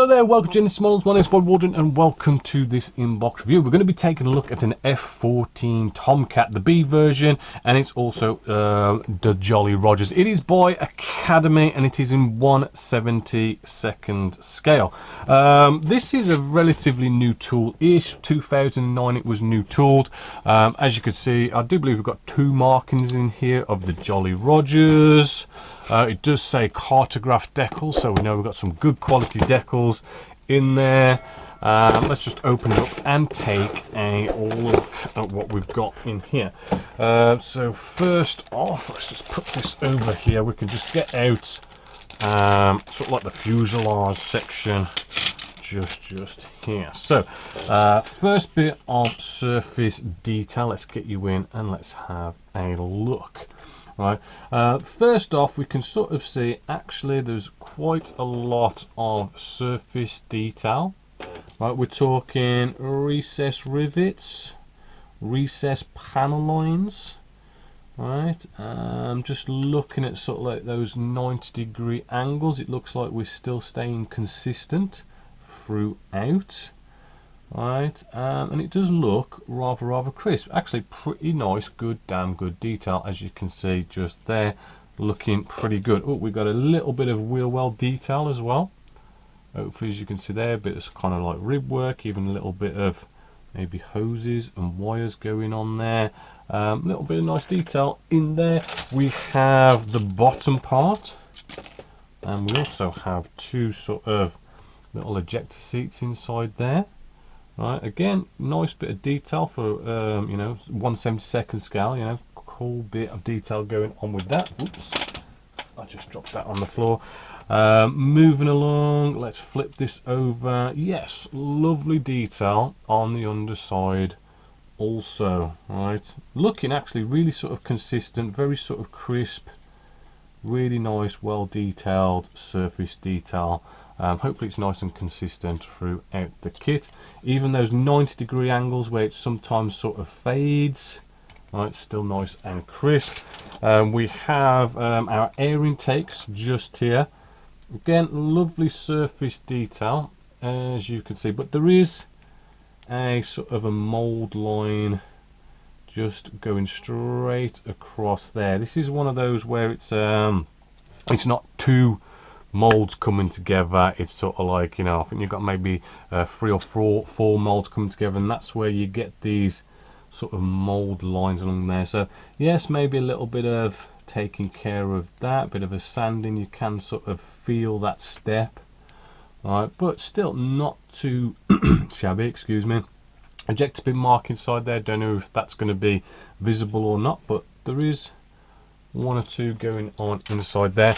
Hello there, welcome to Genesis Models. My name is Bob Waldron and welcome to this inbox review. We're going to be taking a look at an F-14 Tomcat, the B version, and it's also the Jolly Rogers. It is by Academy and it is in 1/72nd scale. This is a relatively new tool-ish. 2009 it was new tooled. As you can see, I do believe we've got two markings in here of the Jolly Rogers. It does say cartograph decals, so we know we've got some good quality decals in there. Let's just open it up and take a look at what we've got in here. So first off, let's just put this over here. We can just get out sort of like the fuselage section just here. So first bit of surface detail, let's get you in and let's have a look. Right, first off, we can sort of see actually there's quite a lot of surface detail. Right, we're talking recess rivets, recess panel lines. Right, just looking at sort of like those 90-degree angles, it looks like we're still staying consistent throughout. Right, and it does look rather crisp. Actually pretty nice, damn good detail, as you can see just there, looking pretty good. Oh, we've got a little bit of wheel well detail as well. Hopefully, as you can see there, a bit of kind of like rib work, even a little bit of maybe hoses and wires going on there. Little bit of nice detail in there. We have the bottom part, and we also have two sort of little ejector seats inside there. Right, again, nice bit of detail for you know, 1/72nd scale. You know, cool bit of detail going on with that. Oops, I just dropped that on the floor. Moving along, let's flip this over. Yes, lovely detail on the underside also. Right, looking actually really sort of consistent, very sort of crisp, really nice, well detailed surface detail. Hopefully it's nice and consistent throughout the kit. Even those 90-degree angles where it sometimes sort of fades, right, still nice and crisp. We have our air intakes just here. Again, lovely surface detail, as you can see, but there is a sort of a mold line just going straight across there. This is one of those where it's not too molds coming together. It's sort of like, you know, I think you've got maybe 3 or 4 molds coming together, and that's where you get these sort of mold lines along there. So yes, maybe a little bit of taking care of that, bit of a sanding, you can sort of feel that step, right, but still not too shabby, excuse me. Ejector pin mark inside there, don't know if that's going to be visible or not, but there is one or two going on inside there.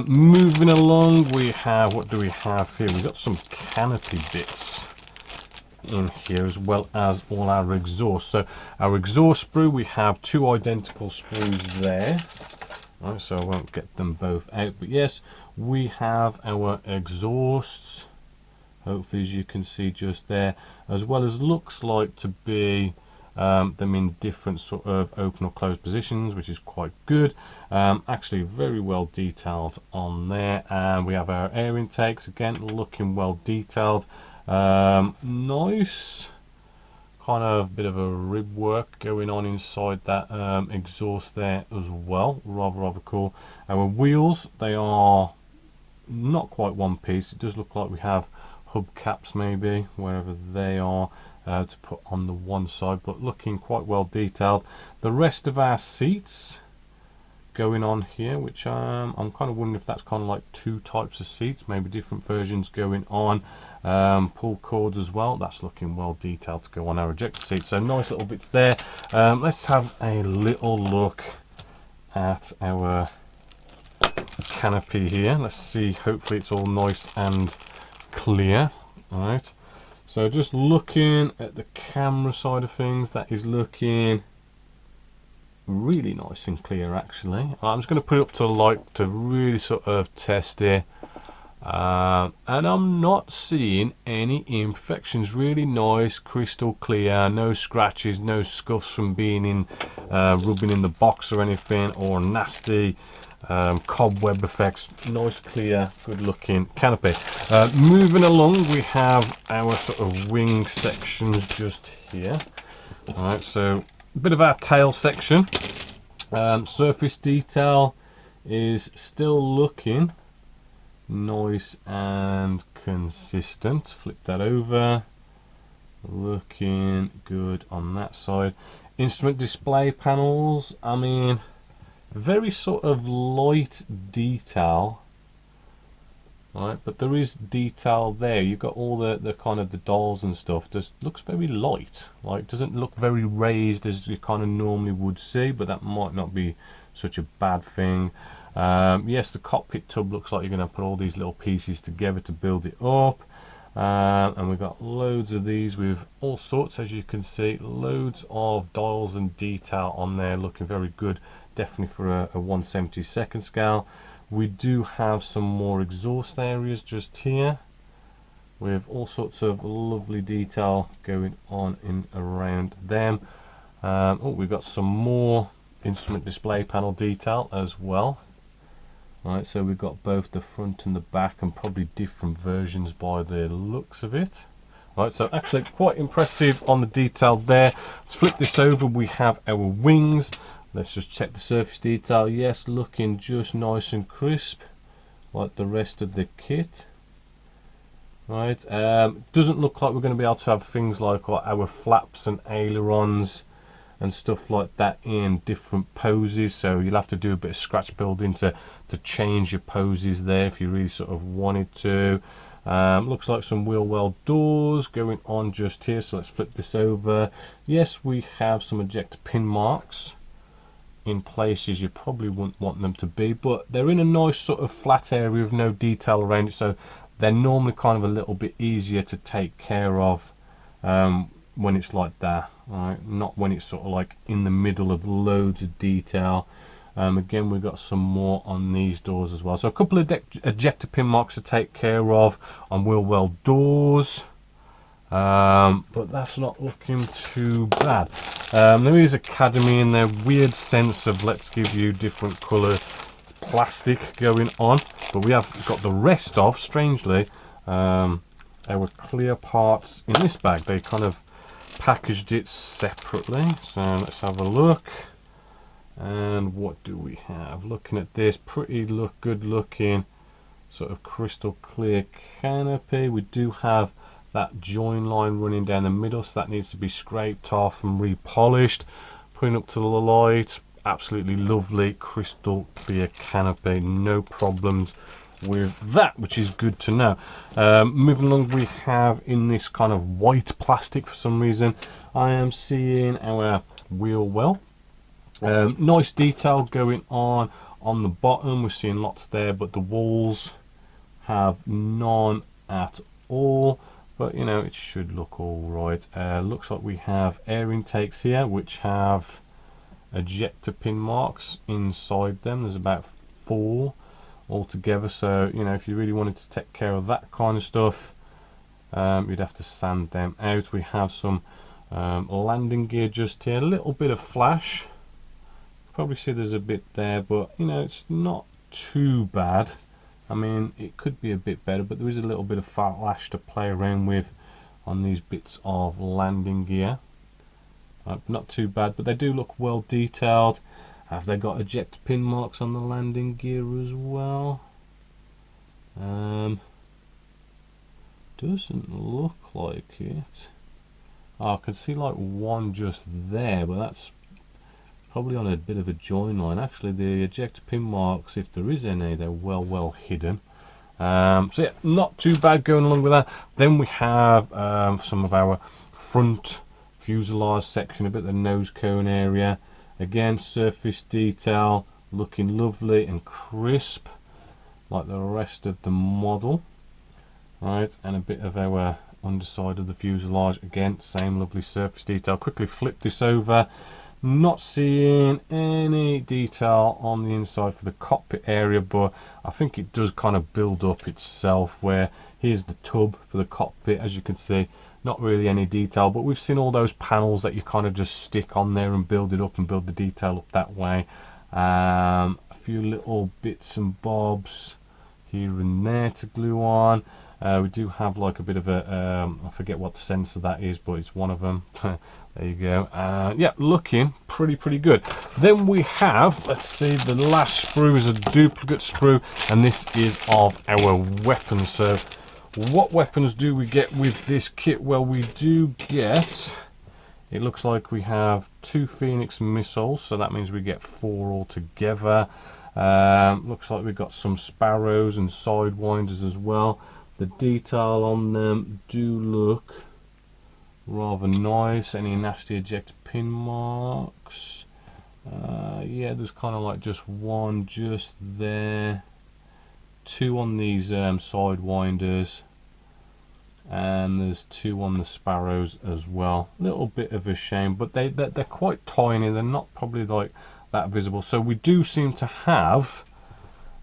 Moving along, we have, what do we have here? We've got some canopy bits in here, as well as all our exhaust. So our exhaust sprue, we have two identical sprues there. Right, so I won't get them both out, but yes, we have our exhausts, hopefully, as you can see just there, as well as looks like to be them in different sort of open or closed positions, which is quite good. Actually very well detailed on there. And we have our air intakes, again looking well detailed. Nice kind of bit of a rib work going on inside that exhaust there as well, rather cool. Our wheels, they are not quite one piece. It does look like we have hubcaps maybe wherever they are to put on the one side, but looking quite well detailed. The rest of our seats going on here, which I'm kind of wondering if that's kind of like two types of seats, maybe different versions going on. Pull cords as well, that's looking well detailed to go on our ejector seat, so nice little bits there. Let's have a little look at our canopy here. Let's see, hopefully it's all nice and clear. All right, so just looking at the camera side of things, that is looking really nice and clear actually. I'm just going to put it up to the light to really sort of test it. And I'm not seeing any imperfections. Really nice, crystal clear, no scratches, no scuffs from being in rubbing in the box or anything, or nasty cobweb effects. Nice, clear, good looking canopy. Moving along, we have our sort of wing sections just here. All right, so a bit of our tail section. Surface detail is still looking nice and consistent. Flip that over, looking good on that side. Instrument display panels, I mean, very sort of light detail, right, but there is detail there. You've got all the kind of the dials and stuff. Just looks very light, like doesn't look very raised as you kind of normally would see, but that might not be such a bad thing. Yes, the cockpit tub looks like you're going to put all these little pieces together to build it up. And we've got loads of these with all sorts, as you can see, loads of dials and detail on there, looking very good, definitely for a 1/72 scale. We do have some more exhaust areas just here with all sorts of lovely detail going on in around them. Oh, we've got some more instrument display panel detail as well. Right, so we've got both the front and the back, and probably different versions by the looks of it. Right, so actually quite impressive on the detail there. Let's flip this over. We have our wings. Let's just check the surface detail. Yes, looking just nice and crisp, like the rest of the kit. Right, doesn't look like we're going to be able to have things like our flaps and ailerons and stuff like that in different poses, so you'll have to do a bit of scratch building to change your poses there if you really sort of wanted to. Looks like some wheel well doors going on just here, so let's flip this over. Yes, we have some ejector pin marks in places you probably wouldn't want them to be, but they're in a nice sort of flat area with no detail around it, so they're normally kind of a little bit easier to take care of when it's like that, right? Not when it's sort of like in the middle of loads of detail. Again, we've got some more on these doors as well, so a couple of ejector pin marks to take care of on wheel well doors, but that's not looking too bad. There is Academy in their weird sense of let's give you different colour plastic going on, but we have got the rest of, strangely, our clear parts in this bag. They kind of packaged it separately, so let's have a look. And what do we have? Looking at this, pretty good looking sort of crystal clear canopy. We do have that join line running down the middle, so that needs to be scraped off and repolished. Putting up to the light, absolutely lovely crystal clear canopy, no problems with that, which is good to know. Moving along, we have in this kind of white plastic, for some reason I am seeing our wheel well. Nice detail going on the bottom. We're seeing lots there, but the walls have none at all, but you know, it should look all right. Looks like we have air intakes here which have ejector pin marks inside them. There's about 4 altogether, so you know, if you really wanted to take care of that kind of stuff, you'd have to sand them out. We have some landing gear just here, a little bit of flash. Probably see there's a bit there, but you know, it's not too bad. I mean, it could be a bit better, but there is a little bit of flash to play around with on these bits of landing gear. Not too bad, but they do look well detailed. Have they got ejector pin marks on the landing gear as well? Doesn't look like it. Oh, I can see like one just there, but that's probably on a bit of a join line. Actually, the ejector pin marks, if there is any, they're well hidden. So yeah, not too bad going along with that. Then we have some of our front fuselage section, a bit of the nose cone area. Again, surface detail looking lovely and crisp like the rest of the model. Right, and a bit of our underside of the fuselage, again, same lovely surface detail. Quickly flip this over. Not seeing any detail on the inside for the cockpit area, but I think it does kind of build up itself, where here's the tub for the cockpit, as you can see. Not really any detail, but we've seen all those panels that you kind of just stick on there and build it up and build the detail up that way. A few little bits and bobs here and there to glue on. We do have like a bit of a I forget what sensor that is, but it's one of them. There you go. Yeah, looking pretty good. Then we have, let's see, the last sprue is a duplicate sprue, and this is of our weapons. So what weapons do we get with this kit? Well, we do get, it looks like we have 2 Phoenix missiles, so that means we get 4 altogether. Looks like we've got some Sparrows and Sidewinders as well. The detail on them do look rather nice. Any nasty ejector pin marks? Yeah, there's kind of like just one just there. 2 on these Sidewinders, and there's 2 on the Sparrows as well. Little bit of a shame, but they're quite tiny. They're not probably like that visible. So we do seem to have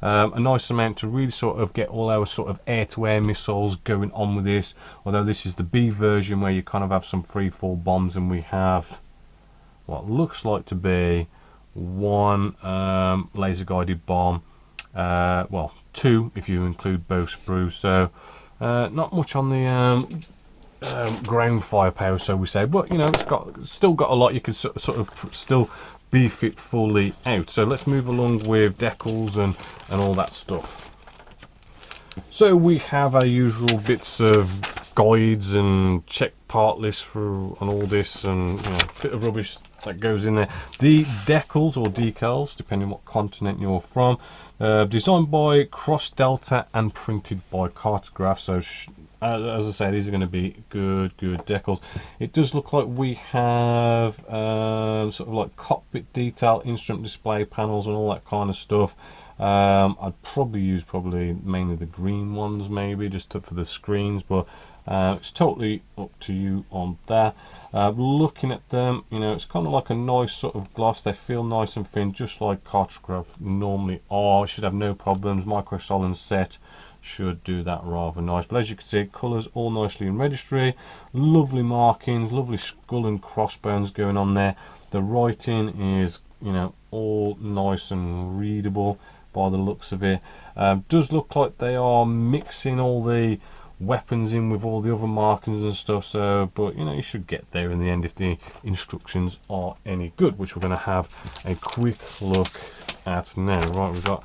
a nice amount to really sort of get all our sort of air-to-air missiles going on with this. Although this is the B version, where you kind of have some free-fall bombs, and we have what looks like to be 1 laser-guided bomb. Well, 2 if you include both sprues. So not much on the ground firepower, so we say, but you know, it's still got a lot. You can sort of still beef it fully out. So let's move along with decals and all that stuff. So we have our usual bits of guides and check part lists for and all this, and you know, a bit of rubbish that goes in there. The decals or decals, depending what continent you're from, designed by Cross Delta and printed by Cartograph. So as I say, these are going to be good decals. It does look like we have sort of like cockpit detail, instrument display panels and all that kind of stuff. I'd probably use mainly the green ones, maybe just for the screens, but it's totally up to you on that. Looking at them, you know, it's kind of like a nice sort of gloss. They feel nice and thin, just like Cartograph normally are. Should have no problems. Micro Solid set should do that rather nice. But as you can see, colours all nicely in registry. Lovely markings, lovely skull and crossbones going on there. The writing is, you know, all nice and readable by the looks of it. Does look like they are mixing all the weapons in with all the other markings and stuff, so but you know, you should get there in the end if the instructions are any good, which we're going to have a quick look at now. Right, we've got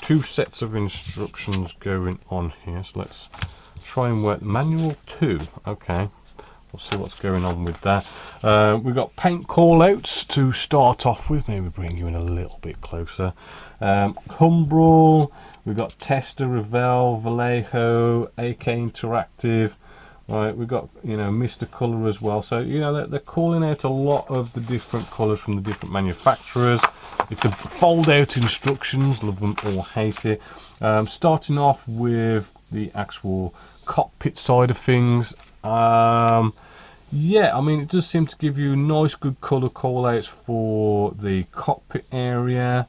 2 sets of instructions going on here, so let's try and work manual 2. Okay, we'll see what's going on with that. We've got paint call outs to start off with. Maybe bring you in a little bit closer. Humbrol, we've got Tester, Revell, Vallejo, AK Interactive. Right, we've got, you know, Mr. Colour as well. So, you know, they're calling out a lot of the different colours from the different manufacturers. It's a fold out instructions, love them or hate it. Starting off with the actual cockpit side of things. Yeah, I mean, it does seem to give you nice, good colour call outs for the cockpit area.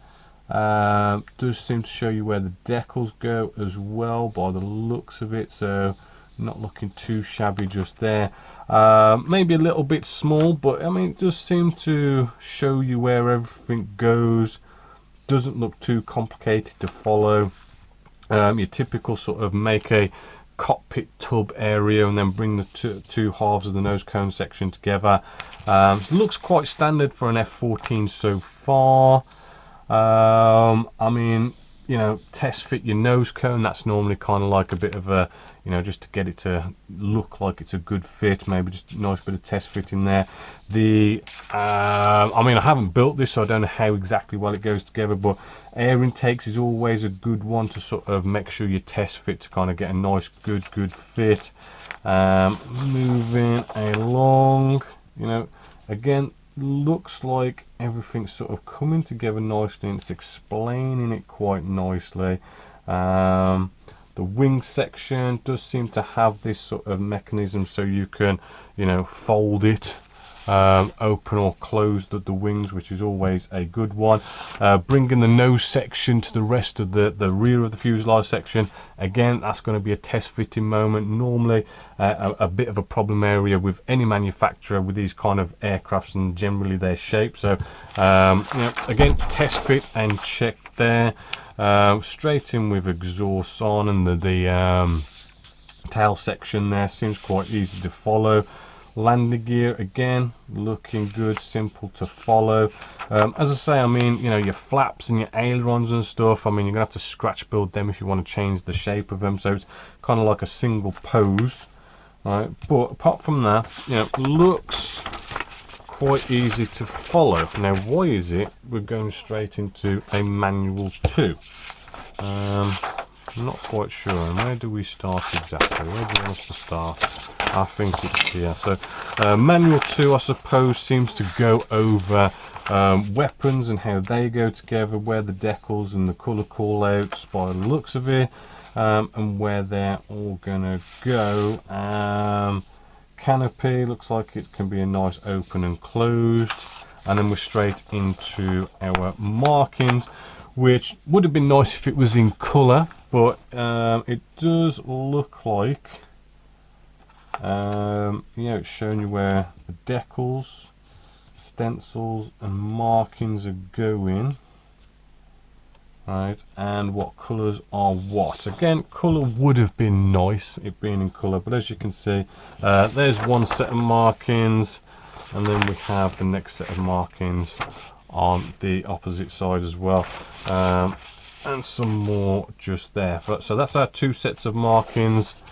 Does seem to show you where the decals go as well by the looks of it, so not looking too shabby just there. Maybe a little bit small, but I mean, it does seem to show you where everything goes. Doesn't look too complicated to follow. Your typical sort of make a cockpit tub area and then bring the two halves of the nose cone section together. Looks quite standard for an F-14 so far. I mean, you know, test fit your nose cone. That's normally kind of like a bit of a, you know, just to get it to look like it's a good fit. Maybe just a nice bit of test fit in there. The I mean, I haven't built this, so I don't know how exactly well it goes together, but air intakes is always a good one to sort of make sure you test fit to kind of get a nice good fit. Moving along, you know, again, looks like everything's sort of coming together nicely and it's explaining it quite nicely. The wing section does seem to have this sort of mechanism so you can, you know, fold it open or close the wings, which is always a good one. Bringing the nose section to the rest of the rear of the fuselage section, again, that's going to be a test fitting moment. Normally a bit of a problem area with any manufacturer with these kind of aircrafts and generally their shape. So again, test fit and check there. Straight in with exhaust on, and the tail section there seems quite easy to follow. Landing gear, again, looking good, simple to follow. As I say, I mean, your flaps and your ailerons and stuff, I mean, you're gonna have to scratch build them if you want to change the shape of them, so it's kind of like a single pose, right? But apart from that, looks quite easy to follow. Now, why is it we're going straight into a manual 2? I'm not quite sure. And where do we start exactly? Where do you want us to start? I think it's here. So manual 2, I suppose, seems to go over weapons and how they go together, where the decals and the colour call-outs by the looks of it, and where they're all gonna go. Canopy looks like it can be a nice open and closed, and then we're straight into our markings, which would have been nice if it was in colour, but it does look like it's showing you where the decals, stencils and markings are going, right, and what colours are what. Again, colour would have been nice, it being in colour, but as you can see, there's one set of markings, and then we have the next set of markings on the opposite side as well, and some more just there. So that's our 2 sets of markings.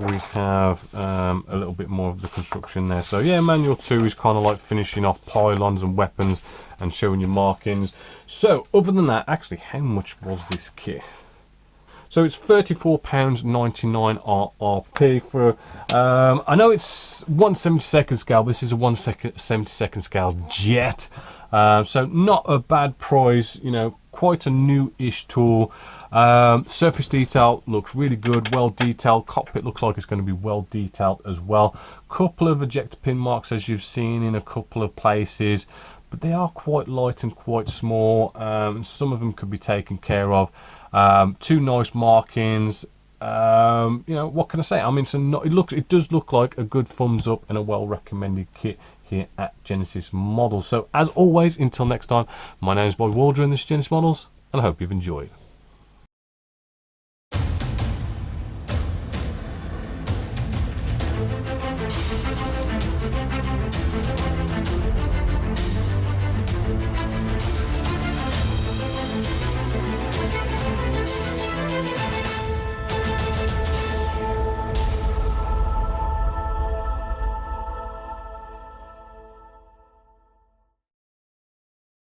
We have a little bit more of the construction there. So yeah, manual 2 is kind of like finishing off pylons and weapons and showing you markings. So other than that, actually, how much was this kit? So it's £34.99 RRP for, I know it's 1/72 scale, but this is a 1/72 scale jet. So not a bad price, quite a new-ish tool. Surface detail looks really good, well detailed. Cockpit looks like it's going to be well detailed as well. Couple of ejector pin marks, as you've seen in a couple of places, but they are quite light and quite small. Some of them could be taken care of. 2 nice markings. What can I say? I mean, it does look like a good thumbs up and a well recommended kit here at Genesis Models. So as always, until next time, my name is Bob Waldron, this is Genesis Models, and I hope you've enjoyed.